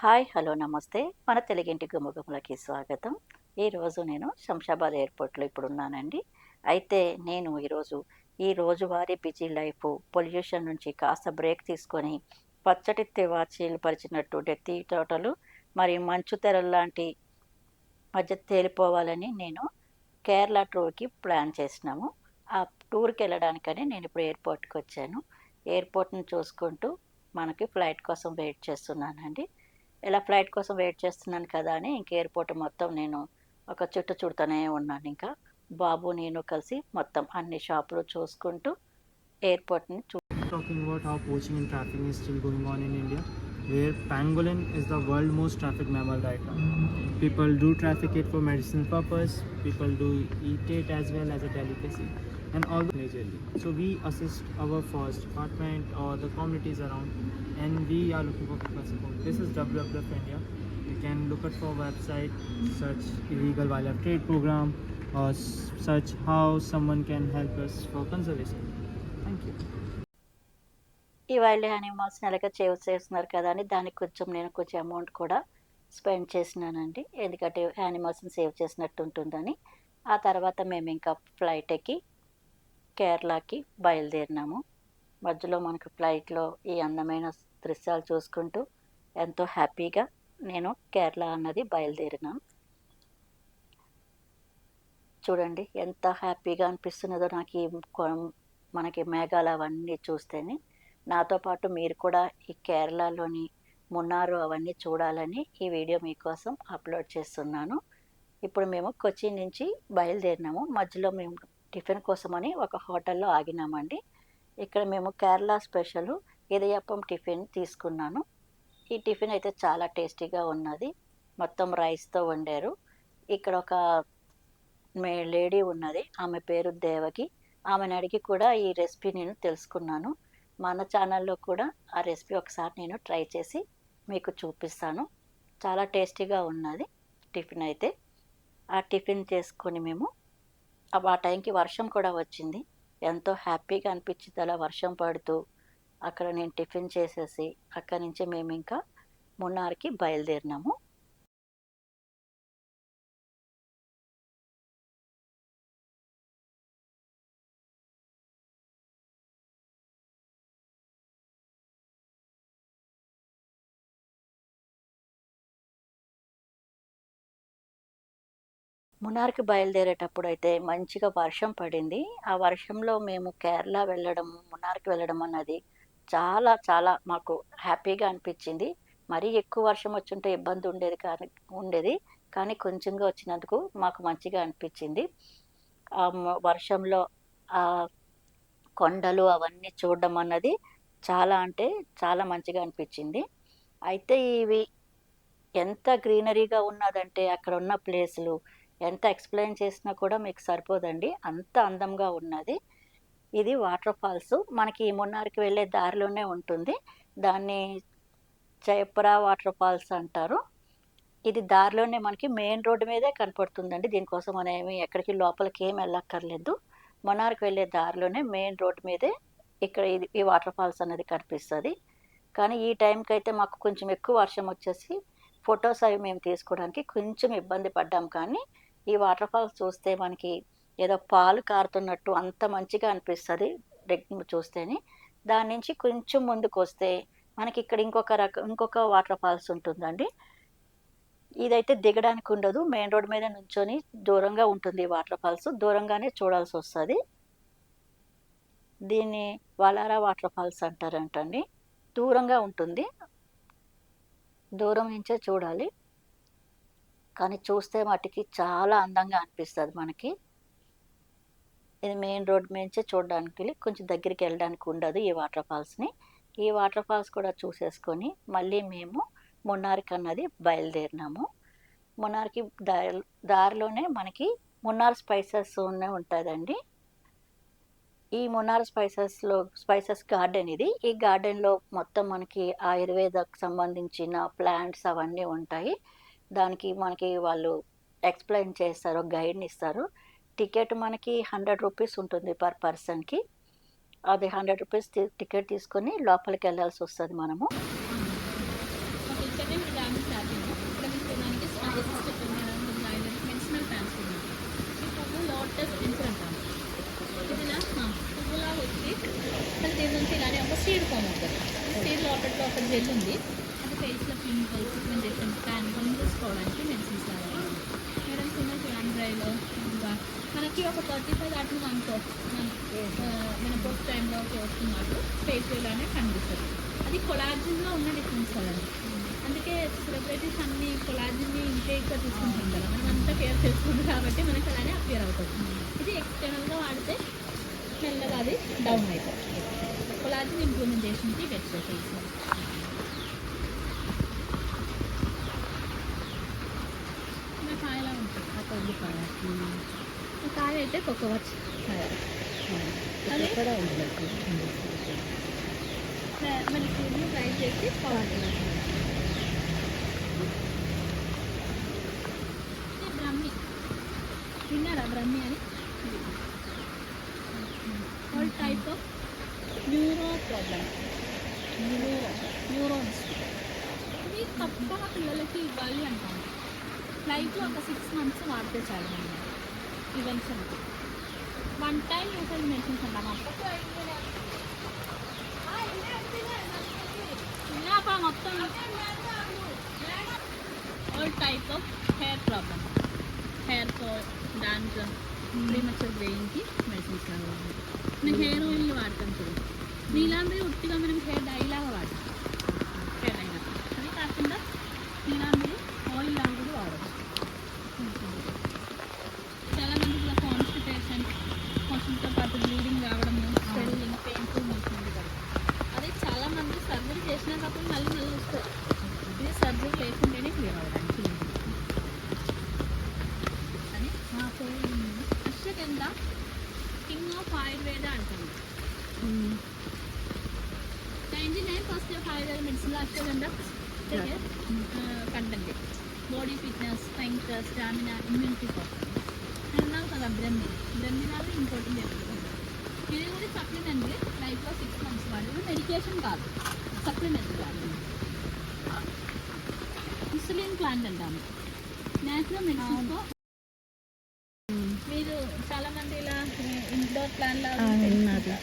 Hi! Hello! నమస్తే. మన తెలుగింటి గుమ్మగుమ్మలకి స్వాగతం. ఈరోజు నేను శంషాబాద్ ఎయిర్‌పోర్ట్‌లో ఇప్పుడున్నానండి. అయితే నేను ఈ రోజువారీ బిజీ లైఫు, పొల్యూషన్ నుంచి కాస్త బ్రేక్ తీసుకొని, పచ్చటి తివాచీలు పరిచినట్టు టీ తోటలు, మరియు మంచు తెరల్లాంటి మధ్య తేలిపోవాలని నేను కేరళ టూర్‌కి ప్లాన్ చేసినాము. ఆ టూర్‌కెళ్ళడానికని నేనిప్పుడు ఎయిర్‌పోర్ట్‌కొచ్చాను. ఎయిర్‌పోర్ట్‌ని చూసుకుంటూ మనకి ఫ్లైట్ కోసం వెయిట్ చేస్తున్నానండి. ఇలా ఫ్లైట్ కోసం వెయిట్ చేస్తున్నాను కదా అని ఇంక ఎయిర్‌పోర్ట్ మొత్తం నేను ఒక చుట్టు చుడతానే ఉన్నానింకా. బాబు, నేను కలిసి మొత్తం అన్ని షాపులు చూసుకుంటూ ఎయిర్‌పోర్ట్‌ని Talking about how poaching and trafficking is still going on in India, where pangolin is the world most trafficked mammal right now. People do traffic it for medicinal purpose. People do eat it as well as a delicacy, and all majorly. So we assist our forest department or the communities around, and we are looking for people support. This is WWF India. You can look at our website, search illegal wildlife trade program, or search how someone can help us for conservation. Thank you. ఈ wild యానిమల్స్‌ని ఎలాగో చేస్తున్నారు కదా అని దానికి నేను కొంచెం amount కూడా spend చేసినానండి. ఎందుకంటే యానిమల్స్‌ని సేవ్ చేసినట్టు ఉంటుందని. ఆ తర్వాత మేమింకా ఫ్లైట్ ఎక్కి కేరళకి బయలుదేరినాము. మధ్యలో మనకు ఫ్లైట్‌లో ఈ అందమైన దృశ్యాలు చూసుకుంటూ ఎంతో హ్యాపీగా నేను కేరళ అన్నది బయలుదేరినాం. చూడండి ఎంత హ్యాపీగా అనిపిస్తున్నదో నాకు ఈ మనకి మేఘాలు అవన్నీ చూస్తేనే. నాతో పాటు మీరు కూడా ఈ కేరళలోని మున్నార్ అవన్నీ చూడాలని ఈ వీడియో మీకోసం అప్లోడ్ చేస్తున్నాను. ఇప్పుడు మేము కొచ్చి నుంచి బయలుదేరినాము. మధ్యలో మేము టిఫిన్ కోసమని ఒక హోటల్‌లో ఆగినామండి. ఇక్కడ మేము కేరళ స్పెషలు ఇడియప్పం టిఫిన్ తీసుకున్నాను. ఈ టిఫిన్ అయితే చాలా టేస్టీగా ఉన్నది. మొత్తం రైస్‌తో వండారు. ఇక్కడ ఒక లేడీ ఉన్నది. ఆమె పేరు దేవకి. ఆమెని అడిగి కూడా ఈ రెసిపీ నేను తెలుసుకున్నాను. మన ఛానల్‌లో కూడా ఆ రెసిపీ ఒకసారి నేను ట్రై చేసి మీకు చూపిస్తాను. చాలా టేస్టీగా ఉన్నది టిఫిన్ అయితే. ఆ టిఫిన్ చేసుకొని మేము ఆ టైంకి వర్షం కూడా వచ్చింది. ఎంతో హ్యాపీగా అనిపించింది అలా వర్షం పడుతూ. అక్కడ నేను టిఫిన్ చేసేసి అక్కడి నుంచి మేమింకా మున్నార్‌కి బయలుదేరినాము. మున్నార్‌కి బయలుదేరేటప్పుడైతే మంచిగా వర్షం పడింది. ఆ వర్షంలో మేము కేరళ వెళ్ళడం, మున్నార్‌కి వెళ్ళడం అన్నది చాలా చాలా మాకు హ్యాపీగా అనిపిచ్చింది. మరీ ఎక్కువ వర్షం వచ్చుంటే ఇబ్బంది ఉండేది. కానీ కొంచెంగా వచ్చినందుకు మాకు మంచిగా అనిపిచ్చింది. వర్షంలో ఆహ్, కొండలు అవన్నీ చూడడం అన్నది చాలా అంటే చాలా మంచిగా అనిపిచ్చింది. అయితే ఇవి ఎంత గ్రీనరీగా ఉన్నదంటే అక్కడున్న ప్లేసులు, ఎంత ఎక్స్‌ప్లెయిన్ చేసినా కూడా మీకు సరిపోదండి. అంత అందంగా ఉన్నది. ఇది వాటర్ ఫాల్సు. మనకి ఈ మున్నార్‌కి వెళ్ళే దారిలోనే ఉంటుంది. దాన్ని జయపుర వాటర్ ఫాల్స్ అంటారు. ఇది దారిలోనే మనకి మెయిన్ రోడ్డు మీదే కనపడుతుందండి. దీనికోసం మనమేమి ఎక్కడికి లోపలికేమి ఎళ్ళక్కర్లేదు. మున్నార్‌కి వెళ్ళే దారిలోనే మెయిన్ రోడ్ మీదే ఇక్కడ ఈ వాటర్ ఫాల్స్ అనేది కనిపిస్తది. కానీ ఈ టైంకైతే మాకు కొంచెం ఎక్కువ వర్షం వచ్చేసి ఫోటోస్ అవి మేము తీసుకోవడానికి కొంచెం ఇబ్బంది పడ్డాం. కానీ ఈ వాటర్ ఫాల్స్ చూస్తే మనకి ఏదో పాలు కారుతున్నట్టు అంత మంచిగా అనిపిస్తది చూస్తేనే. దాని నుంచి కొంచెం ముందుకొస్తే మనకిక్కడ ఇంకొక వాటర్ ఫాల్స్ ఉంటుందండి. ఇదైతే దిగడానికి ఉండదు. మెయిన్ రోడ్ మీద నుంచొని దూరంగా ఉంటుంది ఈ వాటర్ ఫాల్స్. దూరంగానే చూడాల్సొస్తది. దీన్ని వలారా వాటర్ ఫాల్స్ అంటారంటండి. దూరంగా ఉంటుంది. దూరం నుంచే చూడాలి. కానీ చూస్తే మటికి చాలా అందంగా అనిపిస్తది మనకి. ఇది మెయిన్ రోడ్ మీంచే చూడడానికి కొంచెం దగ్గరికెళ్ళడానికి ఉండదు ఈ వాటర్ ఫాల్స్‌ని. ఈ వాటర్ ఫాల్స్ కూడా చూసేసుకొని మళ్ళీ మేము మున్నార్‌కన్నది బయలుదేరినాము. మున్నార్‌కి దారిలోనే మనకి మున్నార్ స్పైసెస్ ఉంటదండి. ఈ మున్నార్ స్పైసెస్ గార్డెన్ ఇది. ఈ గార్డెన్‌లో మొత్తం మనకి ఆయుర్వేదకు సంబంధించిన ప్లాంట్స్ అవన్నీ ఉంటాయి. దానికి మనకి వాళ్ళు ఎక్స్‌ప్లెయిన్ చేస్తారు. గైడ్‌నిస్తారు. టికెట్ మనకి రూ. 100 ఉంటుంది పర్ పర్సన్‌కి. అది రూ. 100 టికెట్ తీసుకొని లోపలికెళ్ళాల్సొస్తది మనము. జెల్ ఉంది. అది ఫేస్లో పింపుల్స్, పిగ్మెంటేషన్, ట్యాన్ ఇవన్నీ చూసుకోవడానికి మెడిసిన్స్ లాగా మేడం. చిన్న ఆండ్రాయిడ్లో ఇంకా మనకి ఒక 35 దాటింది అనుకో, మన పోస్ట్ టైంలో వస్తున్నట్టు ఫేషియల్ అనేది కనిపిస్తుంది. అది కొలాజిన్లో ఉన్న డిఫరెన్స్ కదండి. అందుకే సెలబ్రిటీస్ అన్ని కొలాజిన్ని ఇంటేక్గా తీసుకుంటాం కదా, మనం అంతా కేర్ చేసుకుంటాం కాబట్టి మనకి అలానే అపియర్ అవుతుంది. ఇది ఎక్స్టర్నల్గా వాడితే మెల్లగా అది డౌన్ అవుతుంది. కొలాజిన్ ఇంప్లిమెంటేషన్కి బెస్ట్ ఫేస్. కాయలా ఉంటుంది ఆ కొద్ది కాయ. కాయ అయితే కోకోవచ్ కాయ. అది కూడా ఉంది మన ఫుడ్ని ఫ్రై చేసి పౌడర్. బ్రహ్మి విన్నారా? బ్రహ్మి అని all type of neuro problems, neurons ఇవి తప్పకుండా పిల్లలకి ఇవ్వాలి అంటాను. లైఫ్లో ఒక 6 months వాడితే చాలు. మనం ప్రివెన్షన్ 1 time యూజువల్ మెడిసిన్స్ అంటాం. అప్పుడు మొత్తం all type of hair problem, hair fall, dandruff, premature గ్రేయింగ్కి మెడిసిన్స్ కావాలి. మనం హెయిర్ ఆయిల్ వాడతాం చూడండి. నీలాంబరి ఉట్టిగా మనం హెయిర్ డైలాగా వాడతాం. హెయిర్ డైలా అది కాకుండా నీలాంబరి ఆయిల్ లాగా కూడా వాడచ్చు. చాలామంది ఇలా కాన్స్టిపేషన్, మోషన్తో పాటు బ్లీడింగ్ రావడము, స్వెల్లింగ్, పెయిన్ఫుల్ మోషన్ ఉంది కదా, అది చాలామంది సర్జరీ చేసినప్పుడు మళ్ళీ వస్తుంది. ఇది సర్జరీ లేకుండానే క్లియర్ అవ్వడానికి. అని అశ్వగంధ కింగ్ ఆఫ్ ఆయుర్వేద అంటారు. 99% ఆఫ్ ఆయుర్వేద మెడిసిన్లో ashwagandha content. Body fitness, strength, stamina, immunity కోసం. నేను ఉన్నాను కదా బ్రహ్మిలాగా ఇంపార్టెంట్ చెప్తాను. ఇది కూడా సప్లిమెంట్. లైఫ్లో 6 months వాడు మెడికేషన్ కాదు, సప్లిమెంట్ కాదు. ఇన్సులిన్ ప్లాంట్ అంటాము. న్యాచురల్ మెడిసిన్తో మీరు చాలామంది ఇలా ఇండోర్ ప్లాన్ లాగా విన్నారు.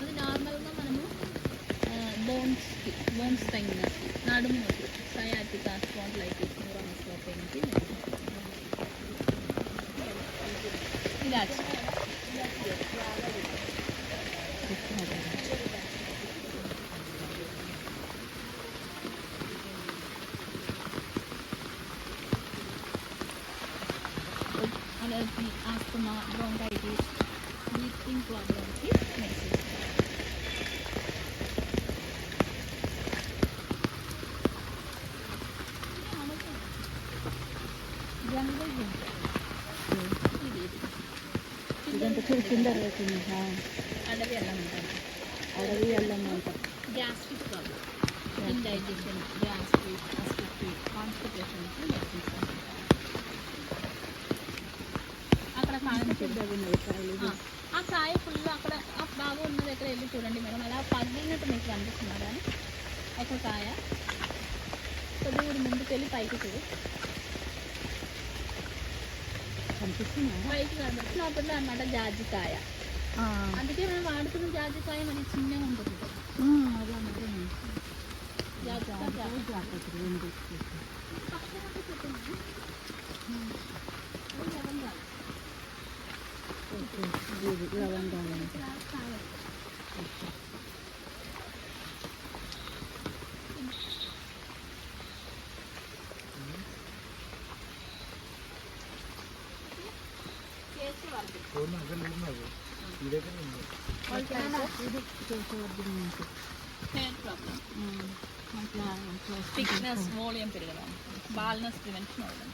అది నార్మల్గా మనము బోన్స్ పెయిన్, నడుము నొప్పి, సయాటికా, స్పాండిలైటిస్, న్యూరోమస్కులర్ పెయిన్కి ఇలాచి. అలర్జీ, ఆస్తమా, బ్రోంకైటిస్, బ్రీతింగ్ ప్రాబ్లమ్స్కి మెడిసిన్స్. ఇదంతా కింద అడవి అల్లం ఉంటారు. అడవి అల్లం అంటారు. Gastric problem, indigestion, gastric, acidity, కాన్స్టిపేషన్కి మెడిసిన్స్. అక్కడ ఆ కాయ ఫుల్ అక్కడ బాగా ఉన్న దగ్గర వెళ్ళి చూడండి మేడం. అలా పగిలినట్టు మీకు కనిపిస్తున్నా కానీ ఒక కాయ కొద్దిగా ముందుకు వెళ్ళి పైకి చూడు కనిపిస్తుందా? పైకి కనిపిస్తున్నప్పుడు అనమాట జాజికాయ. అందుకే మనం వాడుతున్న జాజికాయ మనకి చిన్నగా ఉంటుంది. హెయిర్ ప్రాబ్లమ్, థిక్నెస్, వాల్యూమ్ పెరగడం, బాల్నెస్ ప్రివెన్షన్ అవ్వడం.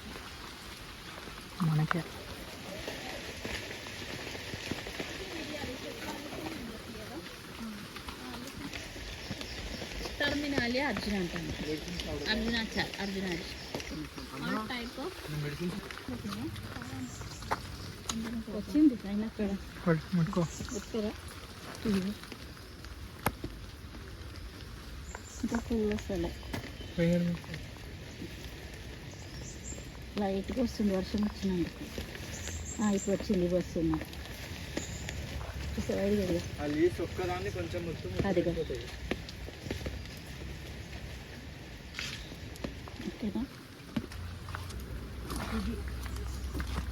మనకే టర్మినాలియా అర్జున అంటాను. అర్జున టైప్ ఆఫ్ వచ్చింది అయినా అక్కడ ముట్టుకో. వచ్చారా? ఇంకా ఫుల్ వస్తలే, లైట్గా వస్తుంది వర్షం వచ్చినందుకు. ఇప్పుడు వచ్చింది వస్తున్నా చూసావా, ఇదిగో. ఆ లీవ్స్ ఒక్కదాన్ని కొంచెం మొత్తం అదిగో. పోతాయి. ఓకేనా, ఇది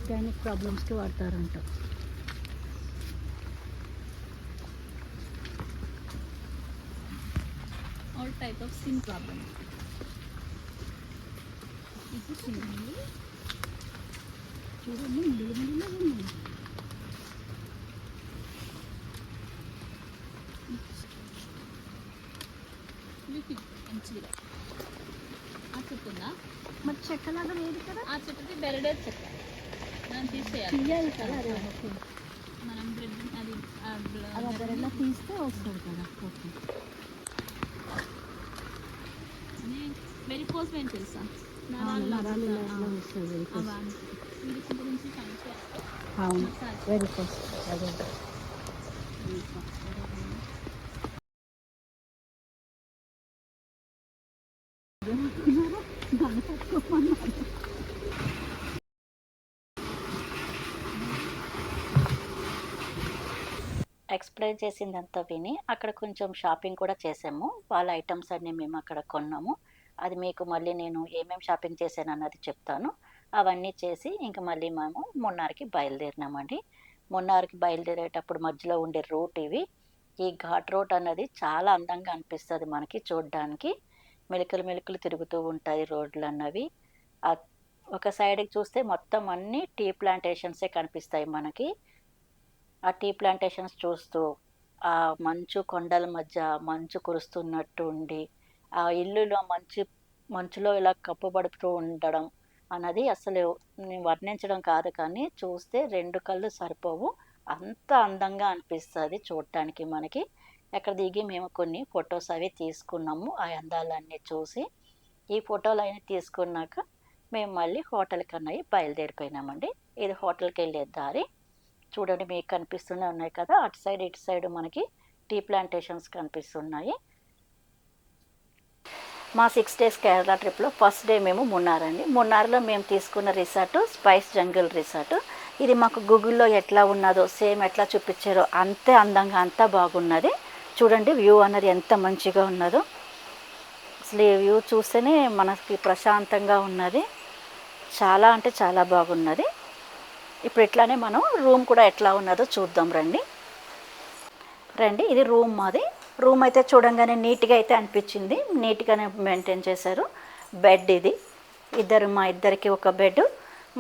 గ్యానిక్ ప్రాబ్లమ్స్కి వాడతారంట. All type of skin problem. ఇది చూడండి, మిడిలో ఉంది. మంచిగా ఆ చెట్టు ఉందా, మరి చెక్కలాగా లేదు కదా, ఆ చెట్టుది బెరడేది చెట్టు దాన్ని తీసేయాలి. తీయాలి కదా, అదే ఓకే. మనం బ్రెడ్ అది అలా బెరలా తీస్తే వస్తుంది కదా. ఓకే. వెరికోస్ వెయిన్ తెలుసా, నరాలు ఇలా వస్తుంది వెరికోస్. వీటి గురించి కలిసి అవును, వెరికోస్ అదే. ఎక్స్ప్లెయిన్ చేసిందంతా విని అక్కడ కొంచెం షాపింగ్ కూడా చేసాము. వాళ్ళ ఐటమ్స్ అన్నీ మేము అక్కడ కొన్నాము. అది మీకు మళ్ళీ నేను ఏమేమి షాపింగ్ చేశాను అన్నది చెప్తాను. అవన్నీ చేసి ఇంక మళ్ళీ మేము మున్నార్కి బయలుదేరినామండి. మున్నార్కి బయలుదేరేటప్పుడు మధ్యలో ఉండే రూట్ ఇవి. ఈ ఘాట్ రోడ్ అన్నది చాలా అందంగా అనిపిస్తుంది మనకి చూడడానికి. మెలికలు మెలికలు తిరుగుతూ ఉంటాయి రోడ్లు అన్నవి. ఒక సైడ్కి చూస్తే మొత్తం అన్నీ టీ ప్లాంటేషన్సే కనిపిస్తాయి మనకి. ఆ టీ ప్లాంటేషన్స్ చూస్తూ ఆ మంచు కొండల మధ్య మంచు కురుస్తున్నట్టు ఉండి ఆ ఇల్లులో మంచులో ఇలా కప్పబడుతూ ఉండడం అన్నది అసలు నేను వర్ణించడం కాదు, కానీ చూస్తే రెండు కళ్ళు సరిపోవు, అంత అందంగా అనిపిస్తుంది చూడటానికి మనకి. ఎక్కడ దిగి మేము కొన్ని ఫొటోస్ అవి తీసుకున్నాము ఆ అందాలన్నీ చూసి. ఈ ఫోటోలు అన్నీ తీసుకున్నాక మేము మళ్ళీ హోటల్కి అన్నవి బయలుదేరిపోయినామండి. ఇది హోటల్కి వెళ్ళే దారి. చూడండి, మీకు కనిపిస్తూనే ఉన్నాయి కదా, అటు సైడ్ ఇటు సైడ్ మనకి టీ ప్లాంటేషన్స్ కనిపిస్తున్నాయి. మా 6 days కేరళ ట్రిప్లో ఫస్ట్ డే మేము మున్నార్ అండి. మున్నార్లో మేము తీసుకున్న రిసార్ట్ స్పైస్ జంగిల్ రిసార్ట్. ఇది మాకు గూగుల్లో ఎట్లా ఉన్నదో సేమ్ ఎట్లా చూపించారో అంతే అందంగా అంతా బాగున్నది. చూడండి, వ్యూ అన్నది ఎంత మంచిగా ఉన్నదో. అసలు ఈ వ్యూ చూస్తేనే మనకి ప్రశాంతంగా ఉన్నది. చాలా అంటే చాలా బాగున్నది. ఇప్పుడు ఇట్లానే మనం రూమ్ కూడా ఎట్లా ఉన్నదో చూద్దాం రండి. ఇది రూమ్ మాది. రూమ్ అయితే చూడంగానే నీట్గా అయితే అనిపించింది, నీట్గానే మెయింటైన్ చేశారు. బెడ్ ఇది, మా ఇద్దరికి ఒక బెడ్,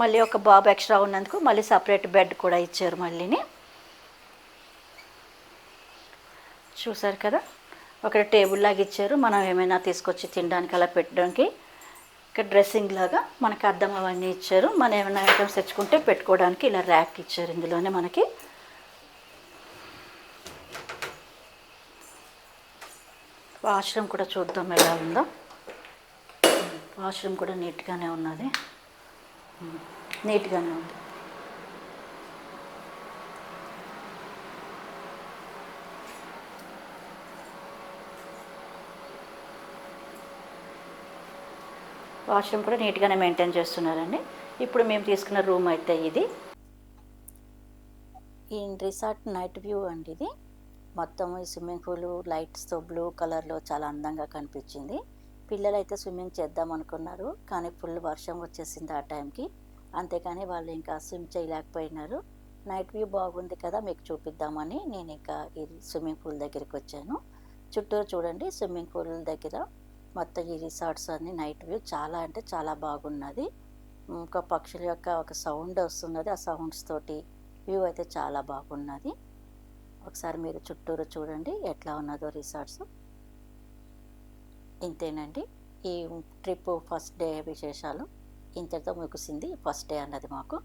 మళ్ళీ ఒక బాబు ఎక్స్ట్రా ఉన్నందుకు మళ్ళీ సపరేట్ బెడ్ కూడా ఇచ్చారు మళ్ళీని. చూసారు కదా, ఒక టేబుల్ లాగా ఇచ్చారు, మనం ఏమైనా తీసుకొచ్చి తినడానికి అలా పెట్టడానికి. ఇక్కడ డ్రెస్సింగ్ లాగా మనకి అద్దం అవన్నీ ఇచ్చారు, మనం ఏమైనా ఐటమ్స్ తెచ్చుకుంటే పెట్టుకోవడానికి ఇలా ర్యాక్ ఇచ్చారు ఇందులోనే మనకి. వాష్రూమ్ కూడా చూద్దాం ఎలా ఉందో. వాష్రూమ్ కూడా నీట్గానే ఉన్నది, నీట్గానే ఉంది. వాష్రూమ్ కూడా నీట్గానే మెయింటైన్ చేస్తున్నారండి. ఇప్పుడు మేము తీసుకున్న రూమ్ అయితే ఇది. ఈ రిసార్ట్ నైట్ వ్యూ అండి ఇది. మొత్తం ఈ స్విమ్మింగ్ పూల్ లైట్స్తో బ్లూ కలర్లో చాలా అందంగా కనిపించింది. పిల్లలు అయితే స్విమ్మింగ్ చేద్దాం అనుకున్నారు, కానీ ఫుల్ వర్షం వచ్చేసింది ఆ టైంకి. అంతేకాని వాళ్ళు ఇంకా స్విమ్ చేయలేకపోయినారు. నైట్ వ్యూ బాగుంది కదా మీకు చూపిద్దామని నేను ఇంకా ఈ స్విమ్మింగ్ పూల్ దగ్గరికి వచ్చాను. చుట్టూరు చూడండి, స్విమ్మింగ్ పూల్ దగ్గర మొత్తం ఈ రిసార్ట్స్ అన్ని నైట్ వ్యూ చాలా అంటే చాలా బాగున్నది. ఒక పక్షుల యొక్క ఒక సౌండ్ వస్తున్నది, ఆ సౌండ్స్ తోటి వ్యూ అయితే చాలా బాగున్నది. ఒకసారి మీరు చుట్టూరు చూడండి ఎట్లా ఉన్నదో రిసార్ట్స్. ఇంతేనండి ఈ ట్రిప్ ఫస్ట్ డే విశేషాలు. ఇంతటితో ముగిసింది ఫస్ట్ డే అన్నది మాకు.